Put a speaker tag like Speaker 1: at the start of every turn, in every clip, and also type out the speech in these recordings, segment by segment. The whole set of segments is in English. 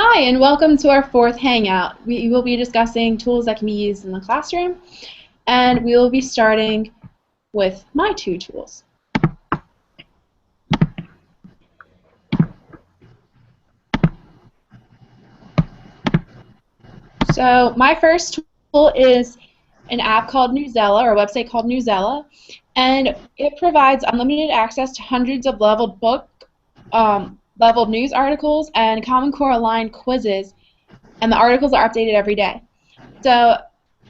Speaker 1: Hi, and welcome to our fourth Hangout. We will be discussing tools that can be used in the classroom, and we will be starting with my two tools. So my first tool is an app called Newsella, or a website called Newsella, and it provides unlimited access to hundreds of leveled news articles and Common Core aligned quizzes, and the articles are updated every day. So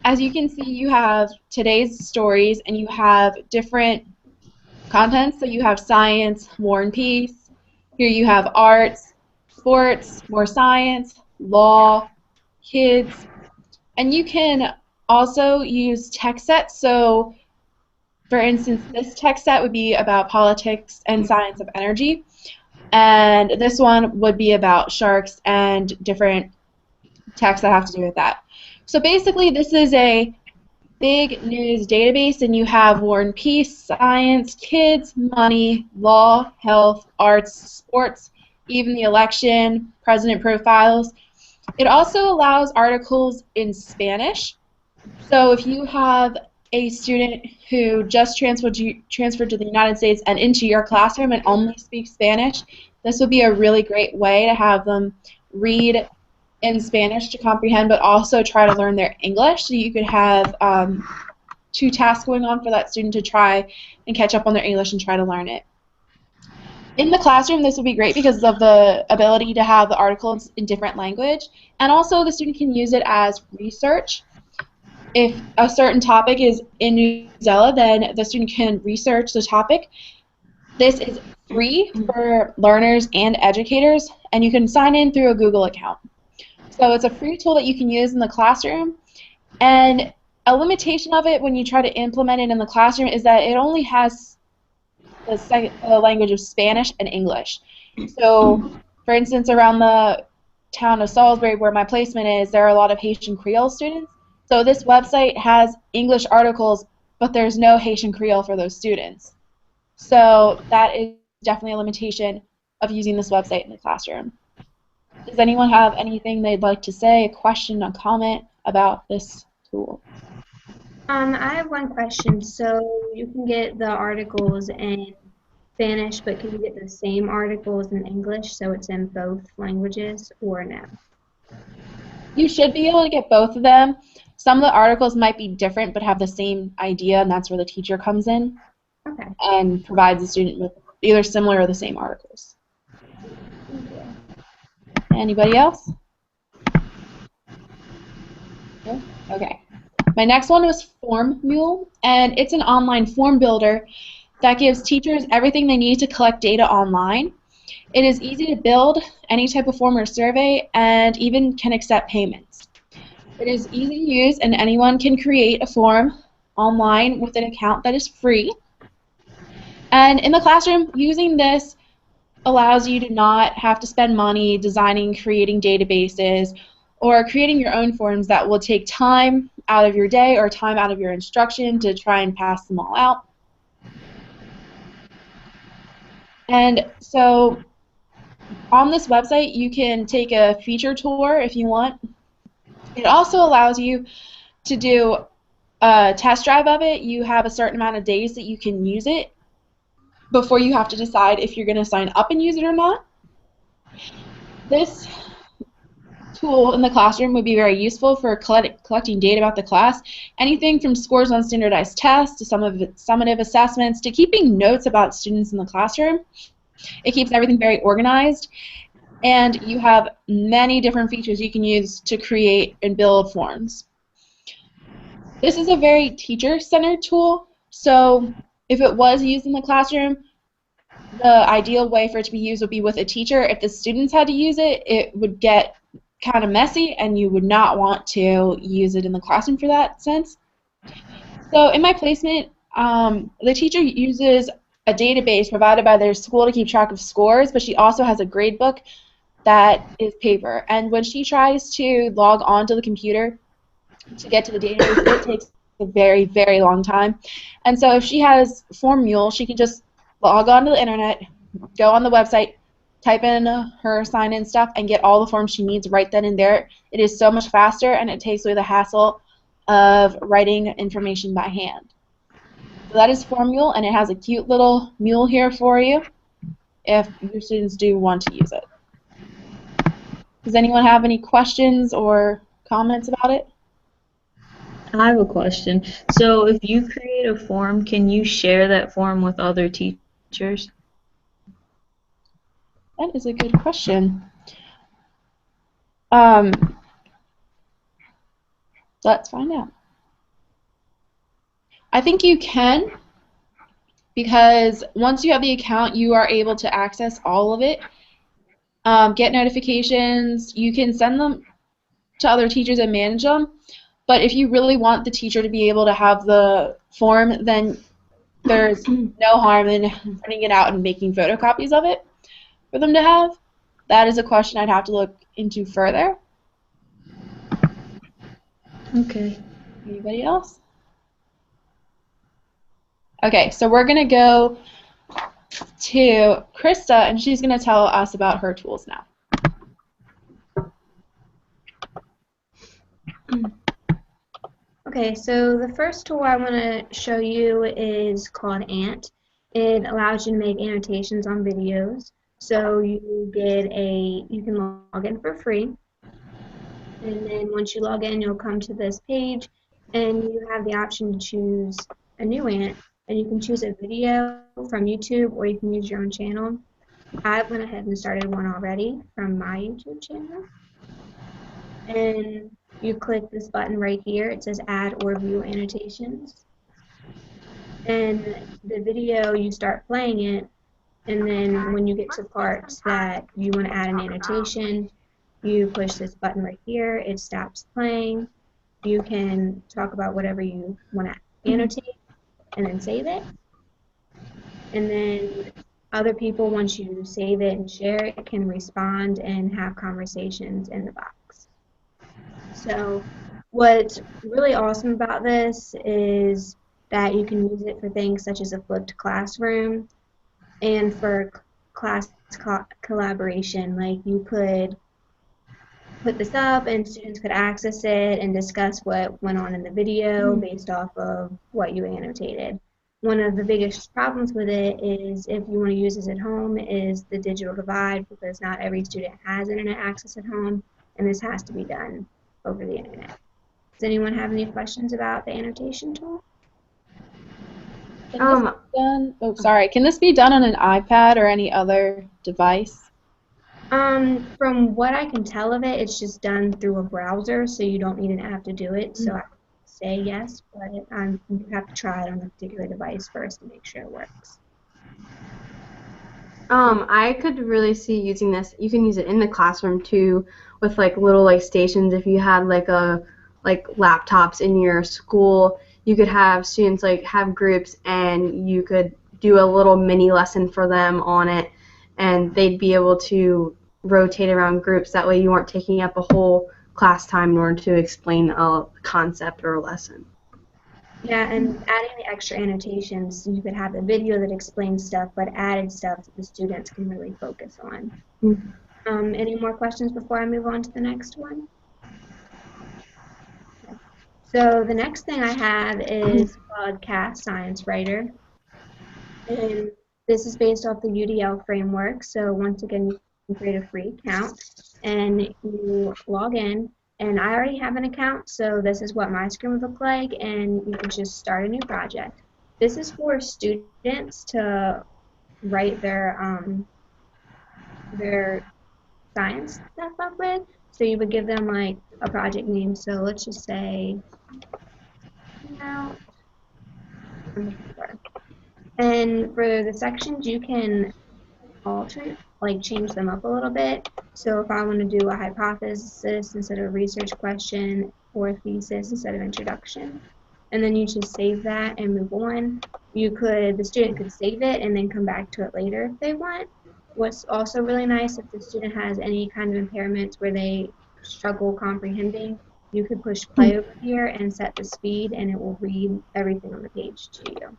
Speaker 1: as you can see, you have today's stories and you have different contents. So you have science, war and peace. Here you have arts, sports, more science, law, kids. And you can also use text sets. So for instance, this text set would be about politics and science of energy. And this one would be about sharks and different texts that have to do with that. So basically, this is a big news database, and you have war and peace, science, kids, money, law, health, arts, sports, even the election, president profiles. It also allows articles in Spanish. So if you have a student who just transferred to the United States and into your classroom and only speaks Spanish, this would be a really great way to have them read in Spanish to comprehend, but also try to learn their English. So you could have two tasks going on for that student to try and catch up on their English and try to learn it. In the classroom, this would be great because of the ability to have the articles in different language, and also the student can use it as research. If a certain topic is in Newsella, then the student can research the topic. This is free for learners and educators, and you can sign in through a Google account. So it's a free tool that you can use in the classroom, and a limitation of it when you try to implement it in the classroom is that it only has the language of Spanish and English. So, for instance, around the town of Salisbury, where my placement is, there are a lot of Haitian Creole students. So this website has English articles, but there's no Haitian Creole for those students. So that is definitely a limitation of using this website in the classroom. Does anyone have anything they'd like to say, a question, a comment about this tool?
Speaker 2: I have one question. So you can get the articles in Spanish, but can you get the same articles in English so it's in both languages or no?
Speaker 1: You should be able to get both of them. Some of the articles might be different but have the same idea, and that's where the teacher comes in
Speaker 2: Okay.
Speaker 1: and provides the student with either similar or the same articles. Anybody else? No? Okay. My next one was Form Mule, and it's an online form builder that gives teachers everything they need to collect data online. It is easy to build any type of form or survey, and even can accept payments. It is easy to use, and anyone can create a form online with an account that is free. And in the classroom, using this allows you to not have to spend money designing, creating databases, or creating your own forms that will take time out of your day or time out of your instruction to try and pass them all out. And so on this website, you can take a feature tour if you want. It also allows you to do a test drive of it. You have a certain amount of days that you can use it before you have to decide if you're going to sign up and use it or not. This tool in the classroom would be very useful for collecting data about the class. Anything from scores on standardized tests to summative assessments to keeping notes about students in the classroom. It keeps everything very organized, and you have many different features you can use to create and build forms. This is a very teacher-centered tool, so if it was used in the classroom, the ideal way for it to be used would be with a teacher. If the students had to use it, it would get kind of messy, and you would not want to use it in the classroom for that sense. So in my placement, the teacher uses a database provided by their school to keep track of scores, but she also has a grade book that is paper. And when she tries to log on to the computer to get to the database, it takes a very, very long time. And so if she has Form Mule, she can just log on to the internet, go on the website, type in her sign-in stuff and get all the forms she needs right then and there. It is so much faster, and it takes away the hassle of writing information by hand. So that is Formule, and it has a cute little mule here for you if your students do want to use it. Does anyone have any questions or comments about it?
Speaker 3: I have a question. So if you create a form, can you share that form with other teachers?
Speaker 1: That is a good question. Let's find out. I think you can, because once you have the account, you are able to access all of it, get notifications. You can send them to other teachers and manage them. But if you really want the teacher to be able to have the form, then there's no harm in printing it out and making photocopies of it for them to have. That is a question I'd have to look into further.
Speaker 3: Okay.
Speaker 1: Anybody else? Okay, so we're going to go to Krista, and she's going to tell us about her tools now.
Speaker 2: Okay, so the first tool I want to show you is called Ant. It allows you to make annotations on videos. So you can log in for free. And then once you log in, you'll come to this page, and you have the option to choose a new Ant. And you can choose a video from YouTube, or you can use your own channel. I went ahead and started one already from my YouTube channel. And you click this button right here. It says Add or View Annotations. And the video, you start playing it, and then when you get to parts that you want to add an annotation, you push this button right here. It stops playing. You can talk about whatever you want to annotate and then save it. And then other people, once you save it and share it, can respond and have conversations in the box. So what's really awesome about this is that you can use it for things such as a flipped classroom and for class collaboration. Like, you could put this up and students could access it and discuss what went on in the video based off of what you annotated. One of the biggest problems with it is, if you want to use this at home, is the digital divide, because not every student has internet access at home, and this has to be done over the internet. Does anyone have any questions about the annotation tool?
Speaker 1: Can this be done? Oh, sorry. Can this be done on an iPad or any other device?
Speaker 2: From what I can tell of it, it's just done through a browser, so you don't need an app to do it. So I would say yes, but you have to try it on a particular device first to make sure it works.
Speaker 4: I could really see using this. You can use it in the classroom too, with like little like stations. If you had like laptops in your school, you could have students like have groups, and you could do a little mini lesson for them on it, and they'd be able to rotate around groups. That way you weren't taking up a whole class time in order to explain a concept or a lesson.
Speaker 2: Yeah, and adding the extra annotations, you could have a video that explains stuff, but added stuff that the students can really focus on. Any more questions before I move on to the next one? Okay. So the next thing I have is called Cast Science Writer. And this is based off the UDL framework. So once again, you can create a free account, and you log in. And I already have an account, so this is what my screen would look like, and you can just start a new project. This is for students to write their science stuff up with. So you would give them like a project name. So let's just say Hangout. And for the sections, you can alter, like change them up a little bit. So if I want to do a hypothesis instead of a research question, or a thesis instead of introduction, and then you just save that and move on. The student could save it and then come back to it later if they want. What's also really nice, if the student has any kind of impairments where they struggle comprehending, you could push play over here and set the speed, and it will read everything on the page to you.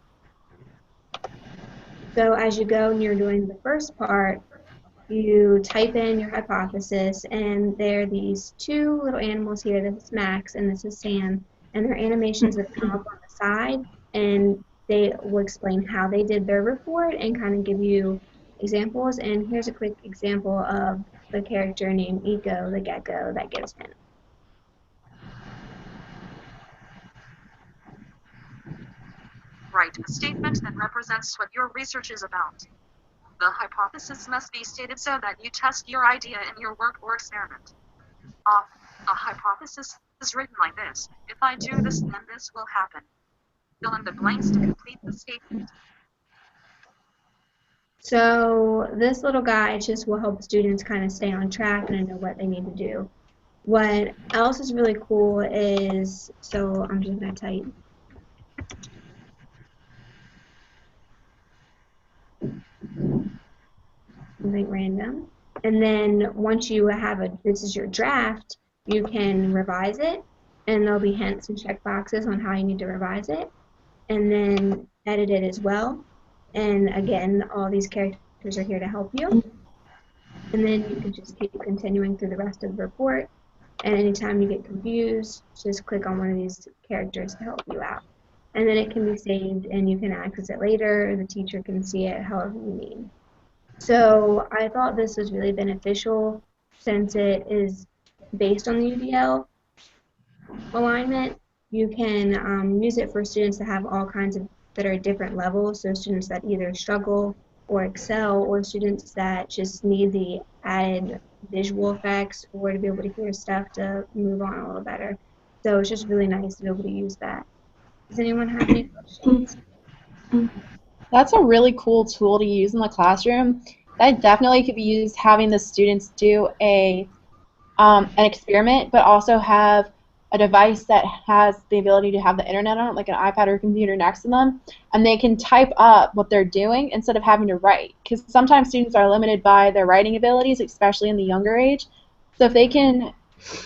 Speaker 2: So as you go and you're doing the first part, You type in your hypothesis, and there are these two little animals here. This is Max, and this is Sam, and their animations would come up on the side, and they will explain how they did their report and kind of give you examples. And here's a quick example of the character named Eco, the gecko, that gives hints.
Speaker 5: Write a statement that represents what your research is about. The hypothesis must be stated so that you test your idea in your work or experiment. A hypothesis is written like this: if I do this, then this will happen. Fill in the blanks to complete the statement.
Speaker 2: So this little guide just will help students kind of stay on track and know what they need to do. What else is really cool is, so I'm just going to type. Something random. And then once you have this is your draft, you can revise it, and there'll be hints and check boxes on how you need to revise it, and then edit it as well. And again, all these characters are here to help you. And then you can just keep continuing through the rest of the report. And anytime you get confused, just click on one of these characters to help you out. And then it can be saved, and you can access it later. The teacher can see it however you need. So I thought this was really beneficial since it is based on the UDL alignment. You can use it for students that have all kinds of, that are different levels, so students that either struggle or excel, or students that just need the added visual effects or to be able to hear stuff to move on a little better. So it's just really nice to be able to use that. Does anyone have any questions?
Speaker 1: That's a really cool tool to use in the classroom. That definitely could be used having the students do an experiment, but also have a device that has the ability to have the internet on it, like an iPad or a computer next to them, and they can type up what they're doing instead of having to write. Because sometimes students are limited by their writing abilities, especially in the younger age. So if they can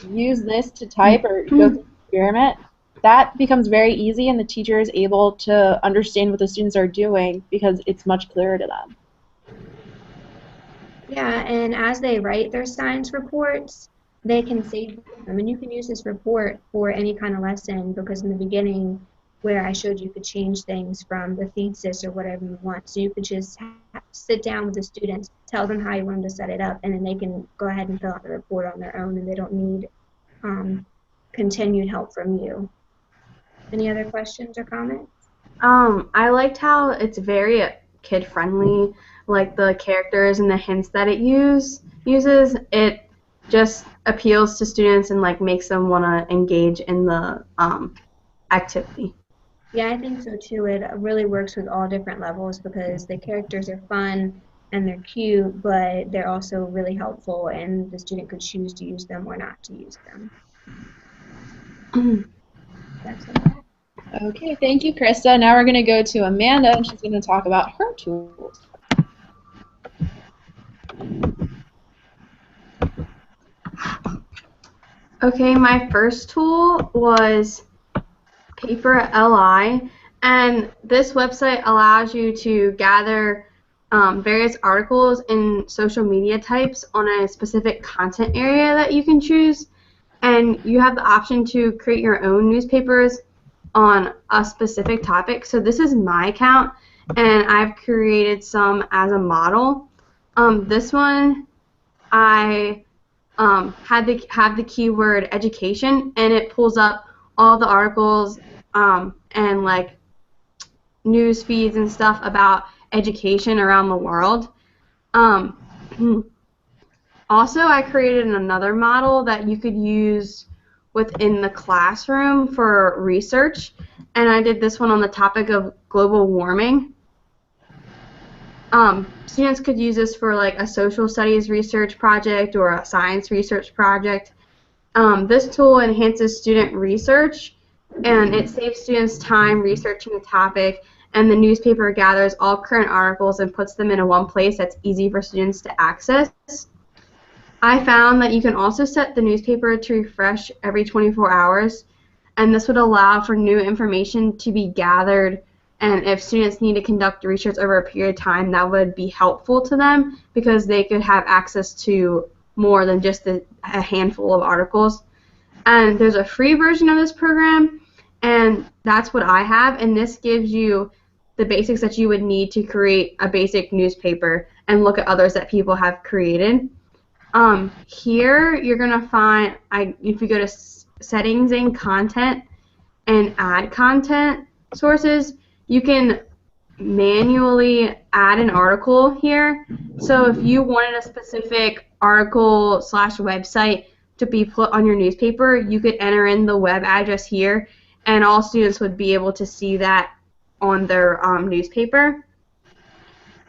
Speaker 1: use this to type or go through the experiment, that becomes very easy, and the teacher is able to understand what the students are doing because it's much clearer to them.
Speaker 2: Yeah, and as they write their science reports, they can save them. And you can use this report for any kind of lesson, because in the beginning where I showed you could change things from the thesis or whatever you want. So you could just sit down with the students, tell them how you want them to set it up, and then they can go ahead and fill out the report on their own, and they don't need continued help from you. Any other questions or comments?
Speaker 4: I liked how it's very kid-friendly, like the characters and the hints that it uses. It just appeals to students and like makes them want to engage in the activity.
Speaker 2: Yeah, I think so too. It really works with all different levels because the characters are fun and they're cute, but they're also really helpful, and the student could choose to use them or not to use them. That's all.
Speaker 1: Okay, thank you, Krista. Now we're going to go to Amanda, and she's going to talk about her tools.
Speaker 4: Okay, my first tool was Paper LI, and this website allows you to gather various articles in social media types on a specific content area that you can choose, and you have the option to create your own newspapers on a specific topic. So this is my account, and I've created some as a model. This one I have the keyword education, and it pulls up all the articles and like news feeds and stuff about education around the world. Also, I created another model that you could use within the classroom for research, and I did this one on the topic of global warming. Students could use this for like a social studies research project or a science research project. This tool enhances student research, and it saves students time researching a topic, and the newspaper gathers all current articles and puts them in one place that's easy for students to access. I found that you can also set the newspaper to refresh every 24 hours, and this would allow for new information to be gathered And if students need to conduct research over a period of time, that would be helpful to them because they could have access to more than just a handful of articles. And there's a free version of this program, and that's what I have, and this gives you the basics that you would need to create a basic newspaper and look at others that people have created. Here you're going to find, if you go to settings and content and add content sources, you can manually add an article here. So if you wanted a specific article / website to be put on your newspaper, you could enter in the web address here, and all students would be able to see that on their newspaper.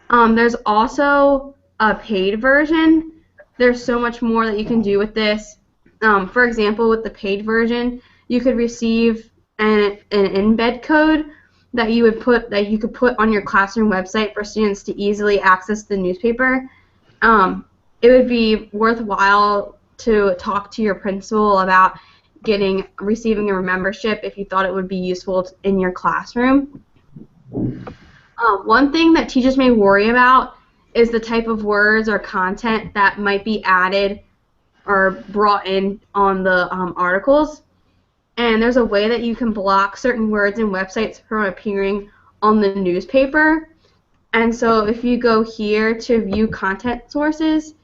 Speaker 4: There's also a paid version. There's so much more that you can do with this. For example, with the paid version, you could receive an embed code that you could put on your classroom website for students to easily access the newspaper. It would be worthwhile to talk to your principal about receiving a membership if you thought it would be useful in your classroom. One thing that teachers may worry about is the type of words or content that might be added or brought in on the articles. And there's a way that you can block certain words and websites from appearing on the newspaper. And so if you go here to view content sources,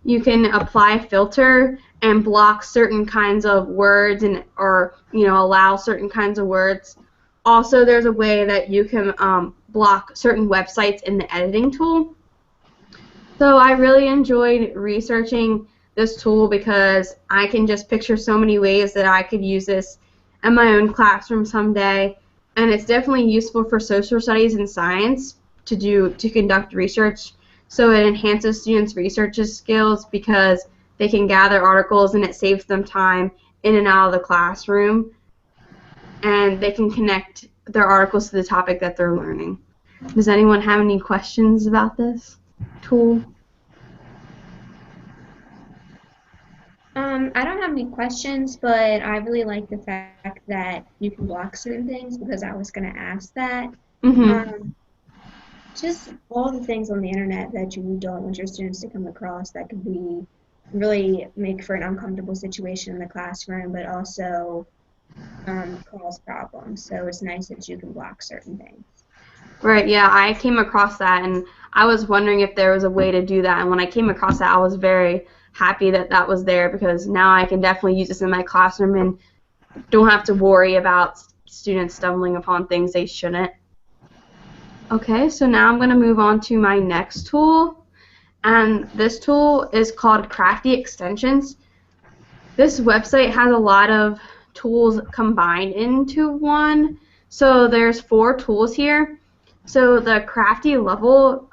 Speaker 4: you can apply a filter and block certain kinds of words or allow certain kinds of words. Also, there's a way that you can block certain websites in the editing tool. So I really enjoyed researching this tool because I can just picture so many ways that I could use this in my own classroom someday, and it's definitely useful for social studies and science to conduct research. So it enhances students' research skills because they can gather articles and it saves them time in and out of the classroom, and they can connect their articles to the topic that they're learning. Does anyone have any questions about this tool?
Speaker 2: I don't have any questions, but I really like the fact that you can block certain things because I was going to ask that. Just all the things on the internet that you don't want your students to come across that could be really make for an uncomfortable situation in the classroom, but also cause problems. So it's nice that you can block certain things.
Speaker 4: Right, yeah, I came across that, and I was wondering if there was a way to do that, and when I came across that, I was very happy that that was there because now I can definitely use this in my classroom and don't have to worry about students stumbling upon things they shouldn't. Okay, so now I'm going to move on to my next tool, and this tool is called Crafty Extensions. This website has a lot of tools combined into one, so there's 4 tools here. So the Crafty level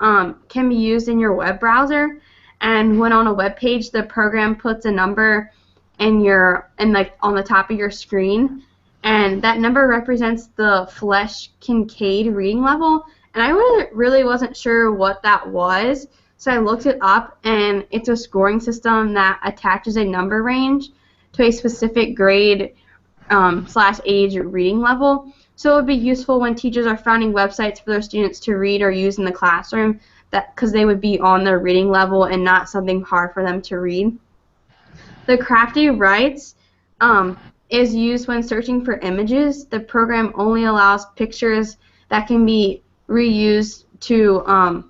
Speaker 4: can be used in your web browser, and when on a web page, the program puts a number on the top of your screen, and that number represents the Flesch Kincaid reading level. And I really wasn't sure what that was, so I looked it up, and it's a scoring system that attaches a number range to a specific grade / age reading level. So it would be useful when teachers are finding websites for their students to read or use in the classroom, because they would be on their reading level and not something hard for them to read. The Crafty Writes is used when searching for images. The program only allows pictures that can be reused to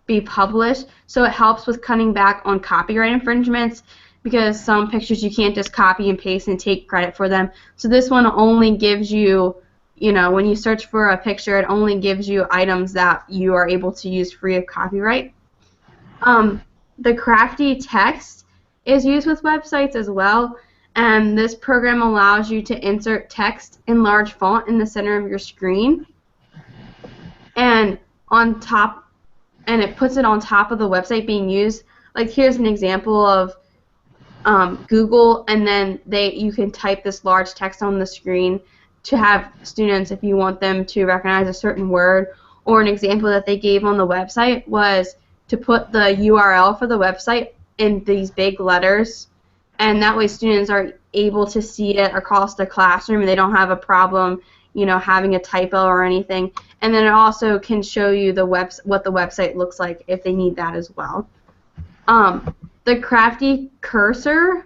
Speaker 4: be published, so it helps with cutting back on copyright infringements because some pictures you can't just copy and paste and take credit for them. So this one only gives you, when you search for a picture, it only gives you items that you are able to use free of copyright. The Crafty Text is used with websites as well, and this program allows you to insert text in large font in the center of your screen, and it puts it on top of the website being used. Like here's an example of Google, and then you can type this large text on the screen to have students, if you want them to recognize a certain word. Or an example that they gave on the website was to put the URL for the website in these big letters, and that way students are able to see it across the classroom and they don't have a problem, having a typo or anything. And then it also can show you what the website looks like if they need that as well. The Crafty cursor,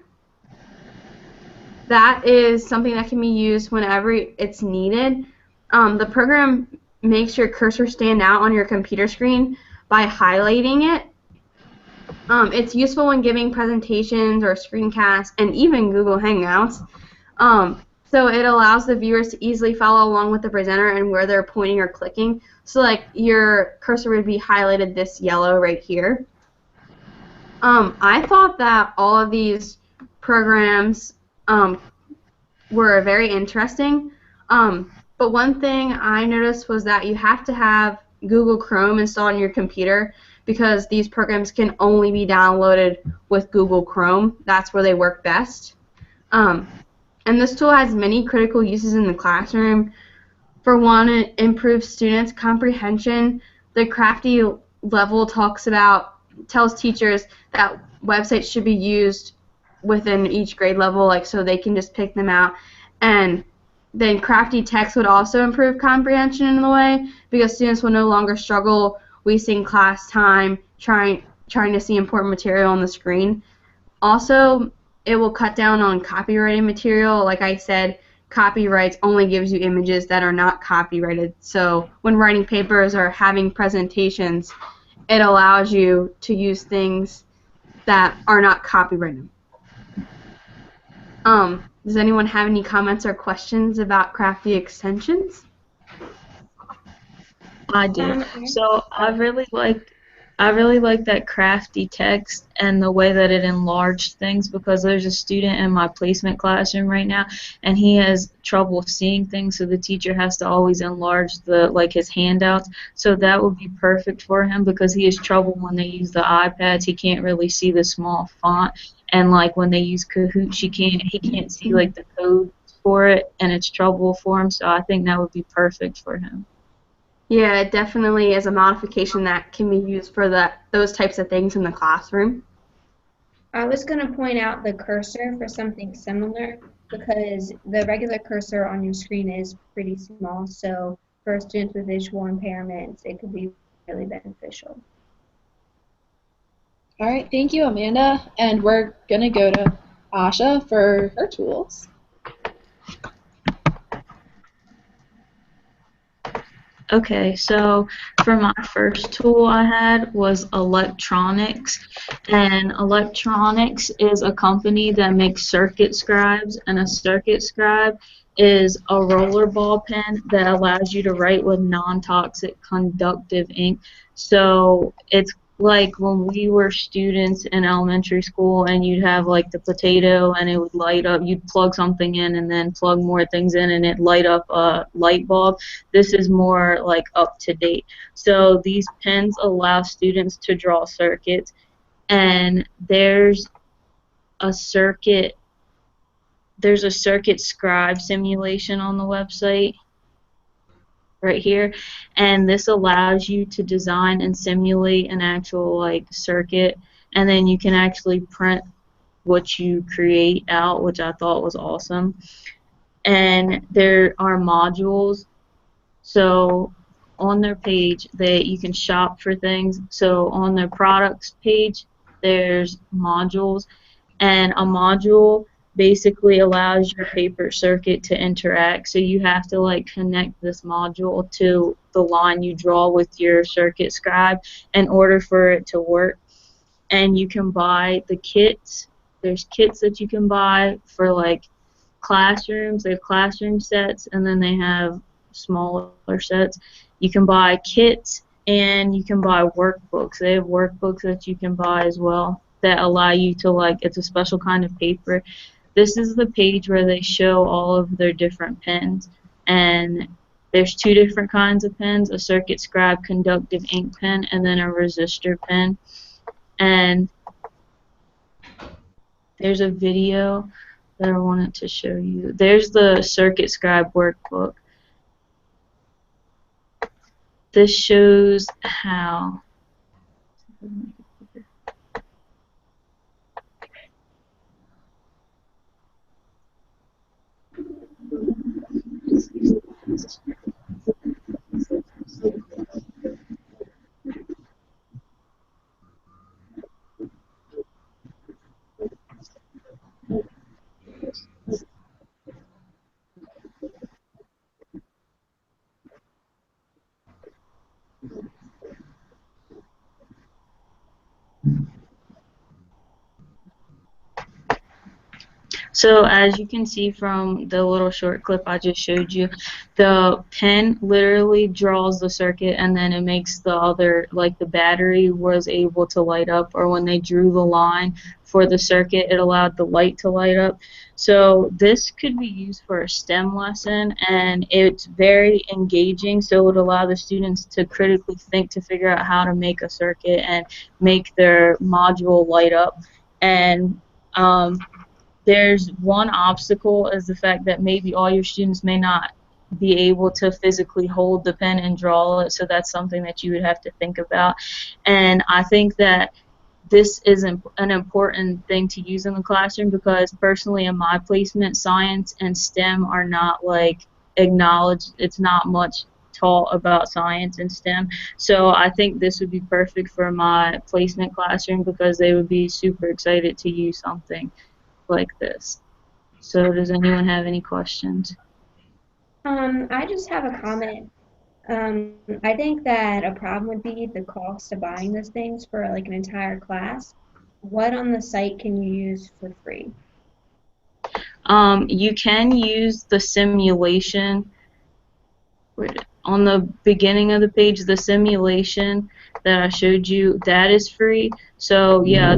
Speaker 4: that is something that can be used whenever it's needed. The program makes your cursor stand out on your computer screen by highlighting it. It's useful when giving presentations or screencasts and even Google Hangouts. So it allows the viewers to easily follow along with the presenter and where they're pointing or clicking. So like your cursor would be highlighted this yellow right here. I thought that all of these programs were very interesting. But one thing I noticed was that you have to have Google Chrome installed on your computer because these programs can only be downloaded with Google Chrome. That's where they work best. And this tool has many critical uses in the classroom. For one, it improves students' comprehension. The Crafty level tells teachers that websites should be used within each grade level, like so they can just pick them out. And then Crafty text would also improve comprehension in a way because students will no longer struggle wasting class time trying to see important material on the screen. Also, it will cut down on copyrighted material. Like I said, copyrights only gives you images that are not copyrighted. So when writing papers or having presentations, it allows you to use things that are not copyrighted. Does anyone have any comments or questions about Crafty extensions?
Speaker 3: I do. So I really like that Crafty text and the way that it enlarged things, because there's a student in my placement classroom right now and he has trouble seeing things, so the teacher has to always enlarge his handouts. So that would be perfect for him because he has trouble when they use the iPads. He can't really see the small font, and like when they use Kahoot, he can't see like the code for it, and it's trouble for him. So I think that would be perfect for him.
Speaker 4: Yeah, it definitely is a modification that can be used for those types of things in the classroom.
Speaker 2: I was going to point out the cursor for something similar because the regular cursor on your screen is pretty small, so for students with visual impairments, it could be really beneficial.
Speaker 1: All right, thank you, Amanda. And we're going to go to Asha for her tools.
Speaker 3: Okay, so for my first tool I had was electronics, and electronics is a company that makes circuit scribes, and a circuit scribe is a roller ball pen that allows you to write with non-toxic conductive ink. So it's like when we were students in elementary school and you'd have like the potato and it would light up, you'd plug something in and then plug more things in and it'd light up a light bulb. This is more like up to date. So these pens allow students to draw circuits, and there's a circuit scribe simulation on the website right here, and this allows you to design and simulate an actual like circuit, and then you can actually print what you create out, which I thought was awesome. And there are modules, so on their page that you can shop for things. So on their products page there's modules, and a module basically allows your paper circuit to interact. So you have to like connect this module to the line you draw with your circuit scribe in order for it to work. And you can buy the kits. There's kits that you can buy for like classrooms. They have classroom sets, and then they have smaller sets. You can buy kits and you can buy workbooks. They have workbooks that you can buy as well that allow you to like, it's a special kind of paper. This is the page where they show all of their different pens, and there's two different kinds of pens, a circuit scribe conductive ink pen and then a resistor pen. And there's a video that I wanted to show you. There's the circuit scribe workbook. This shows how So as you can see from the little short clip I just showed you, the pen literally draws the circuit and then it makes the other, like the battery was able to light up, or when they drew the line for the circuit, it allowed the light to light up. So this could be used for a STEM lesson, and it's very engaging, so it would allow the students to critically think to figure out how to make a circuit and make their module light up. And there's one obstacle is the fact that maybe all your students may not be able to physically hold the pen and draw it, so that's something that you would have to think about. And I think that this is an important thing to use in the classroom, because personally in my placement, science and STEM are not like acknowledged. It's not much taught about science and STEM. So I think this would be perfect for my placement classroom, because they would be super excited to use something like this. So does anyone have any questions?
Speaker 2: I just have a comment. I think that a problem would be the cost of buying those things for like an entire class. What on the site can you use for free?
Speaker 3: You can use the simulation on the beginning of the page. The simulation that I showed you, that is free. So yeah,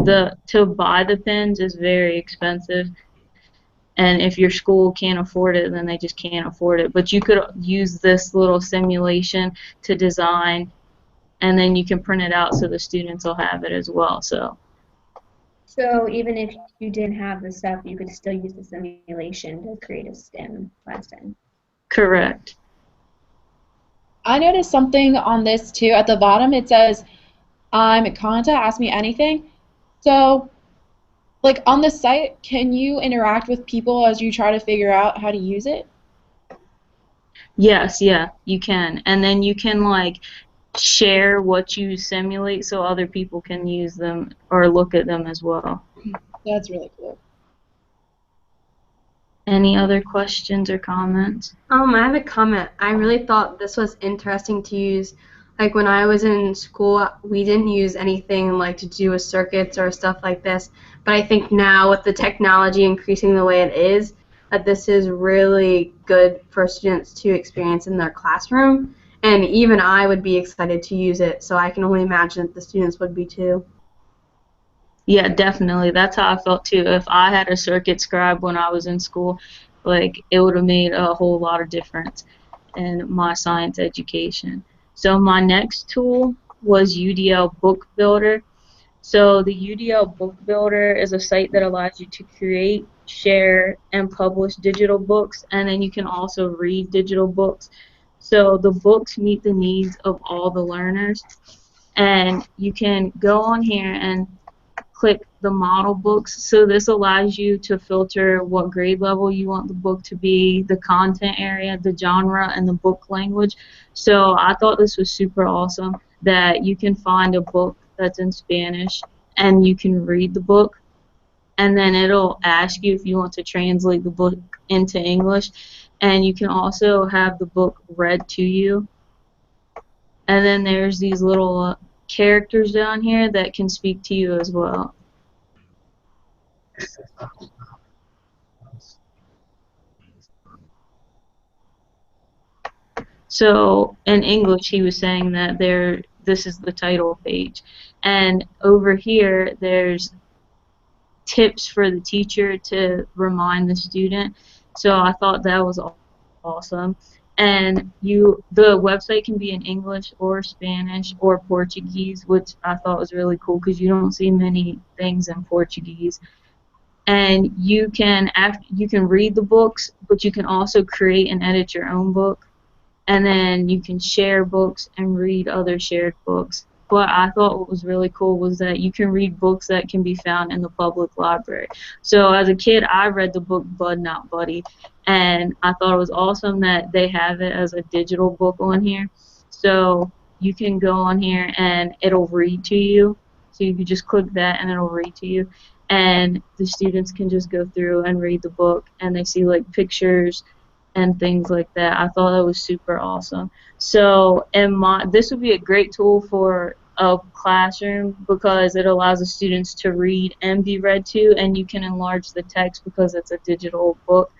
Speaker 3: to buy the pens is very expensive. And if your school can't afford it, then they just can't afford it. But you could use this little simulation to design, and then you can print it out so the students will have it as well.
Speaker 2: So even if you didn't have the stuff, you could still use the simulation to create a STEM lesson.
Speaker 3: Correct.
Speaker 1: I noticed something on this too. At the bottom it says, I'm Conta, ask me anything. So, like on the site, can you interact with people as you try to figure out how to use it?
Speaker 3: Yes, yeah, you can. And then you can like share what you simulate so other people can use them or look at them as well.
Speaker 1: That's really cool.
Speaker 3: Any other questions or comments?
Speaker 4: I have a comment. I really thought this was interesting to use. Like when I was in school, we didn't use anything like to do with circuits or stuff like this. But I think now with the technology increasing the way it is, that this is really good for students to experience in their classroom. And even I would be excited to use it, so I can only imagine that the students would be too.
Speaker 3: Yeah, definitely. That's how I felt too. If I had a circuit scribe when I was in school, like it would have made a whole lot of difference in my science education. So my next tool was UDL Book Builder. So the UDL Book Builder is a site that allows you to create, share, and publish digital books, and then you can also read digital books. So the books meet the needs of all the learners, and you can go on here and click the model books. So this allows you to filter what grade level you want the book to be, the content area, the genre, and the book language. So I thought this was super awesome that you can find a book that's in Spanish and you can read the book, and then it'll ask you if you want to translate the book into English, and you can also have the book read to you. And then there's these little characters down here that can speak to you as well. So in English, he was saying that this is the title page, and over here there's tips for the teacher to remind the student. So I thought that was awesome. And the website can be in English or Spanish or Portuguese, which I thought was really cool because you don't see many things in Portuguese. And you can read the books, but you can also create and edit your own book. And then you can share books and read other shared books. but I thought what was really cool was that you can read books that can be found in the public library. So as a kid, I read the book Bud Not Buddy, and I thought it was awesome that they have it as a digital book on here. So you can go on here and it'll read to you. So you can just click that and it'll read to you. And the students can just go through and read the book, and they see like pictures and things like that. I thought that was super awesome. So, this would be a great tool for a classroom because it allows the students to read and be read to, and you can enlarge the text because it's a digital book.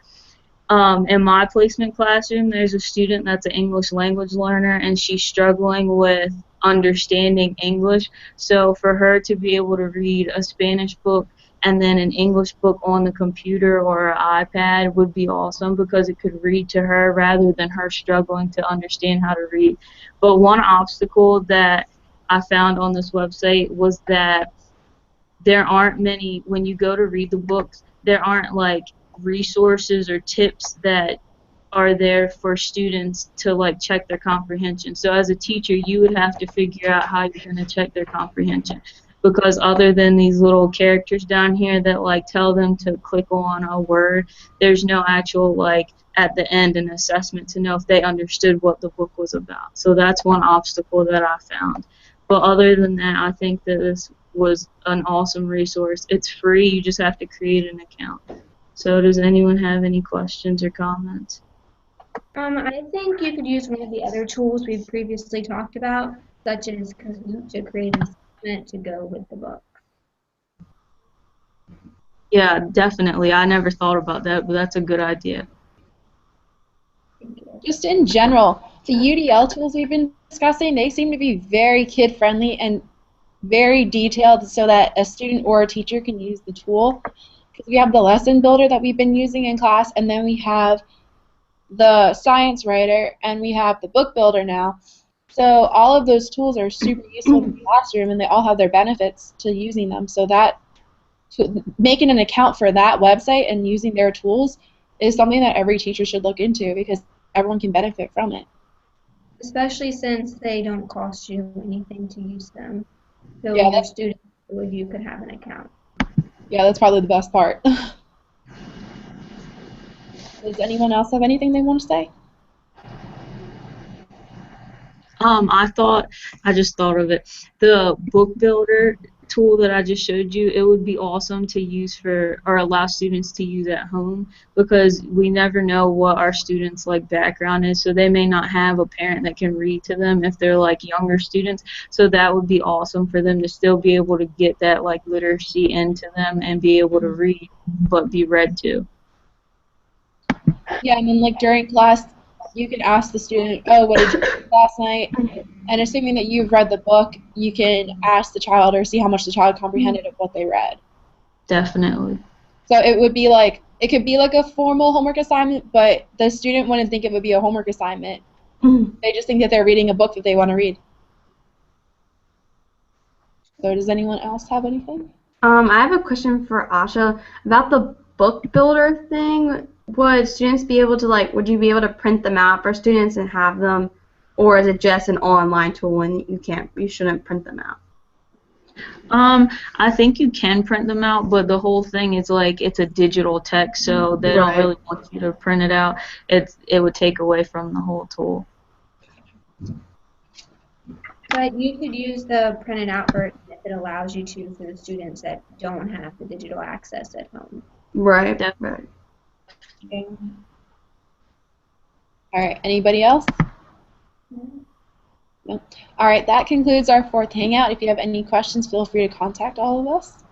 Speaker 3: In my placement classroom, there's a student that's an English language learner, and she's struggling with understanding English. So for her to be able to read a Spanish book and then an English book on the computer or an iPad would be awesome because it could read to her rather than her struggling to understand how to read. But one obstacle that I found on this website was that there aren't many, when you go to read the books, there aren't like resources or tips that are there for students to like check their comprehension. So as a teacher, you would have to figure out how you're going to check their comprehension, because other than these little characters down here that like tell them to click on a word, there's no actual like at the end an assessment to know if they understood what the book was about. So that's one obstacle that I found. But other than that, I think that this was an awesome resource. It's free. You just have to create an account. So does anyone have any questions or comments?
Speaker 2: I think you could use one of the other tools we've previously talked about, such as Kahoot, to create an assignment to go with the book.
Speaker 3: Yeah, definitely. I never thought about that, but that's a good idea.
Speaker 1: Just in general, the UDL tools we've been discussing, they seem to be very kid-friendly and very detailed so that a student or a teacher can use the tool. Because we have the lesson builder that we've been using in class, and then we have the science writer, and we have the book builder now. So all of those tools are super useful in the classroom, and they all have their benefits to using them. So making an account for that website and using their tools is something that every teacher should look into because everyone can benefit from it.
Speaker 2: Especially since they don't cost you anything to use them. So
Speaker 1: Yeah,
Speaker 2: your students or you could have an account.
Speaker 1: Yeah, that's probably the best part. Does anyone else have anything they want to say?
Speaker 3: I just thought of it. The book builder tool that I just showed you, it would be awesome to use for, or allow students to use at home, because we never know what our students' like background is. So they may not have a parent that can read to them if they're like younger students. So that would be awesome for them to still be able to get that like literacy into them and be able to read but be read to.
Speaker 1: Yeah, and then like during class, you can ask the student, oh, what did you do last night? And assuming that you've read the book, you can ask the child or see how much the child comprehended of what they read.
Speaker 3: Definitely.
Speaker 1: So it would be like, it could be like a formal homework assignment, but the student wouldn't think it would be a homework assignment. They just think that they're reading a book that they want to read. So does anyone else have anything?
Speaker 4: I have a question for Asha about the book builder thing. Would students be able to would you be able to print them out for students and have them, or is it just an online tool and you shouldn't print them out?
Speaker 3: I think you can print them out, but the whole thing is like it's a digital text, so they don't really want you to print it out. It would take away from the whole tool.
Speaker 2: But you could use the printed out version if it allows you to for the students that don't have the digital access at home.
Speaker 4: Right.
Speaker 3: Definitely.
Speaker 1: Okay. All right, anybody else? No. All right, that concludes our fourth Hangout. If you have any questions, feel free to contact all of us.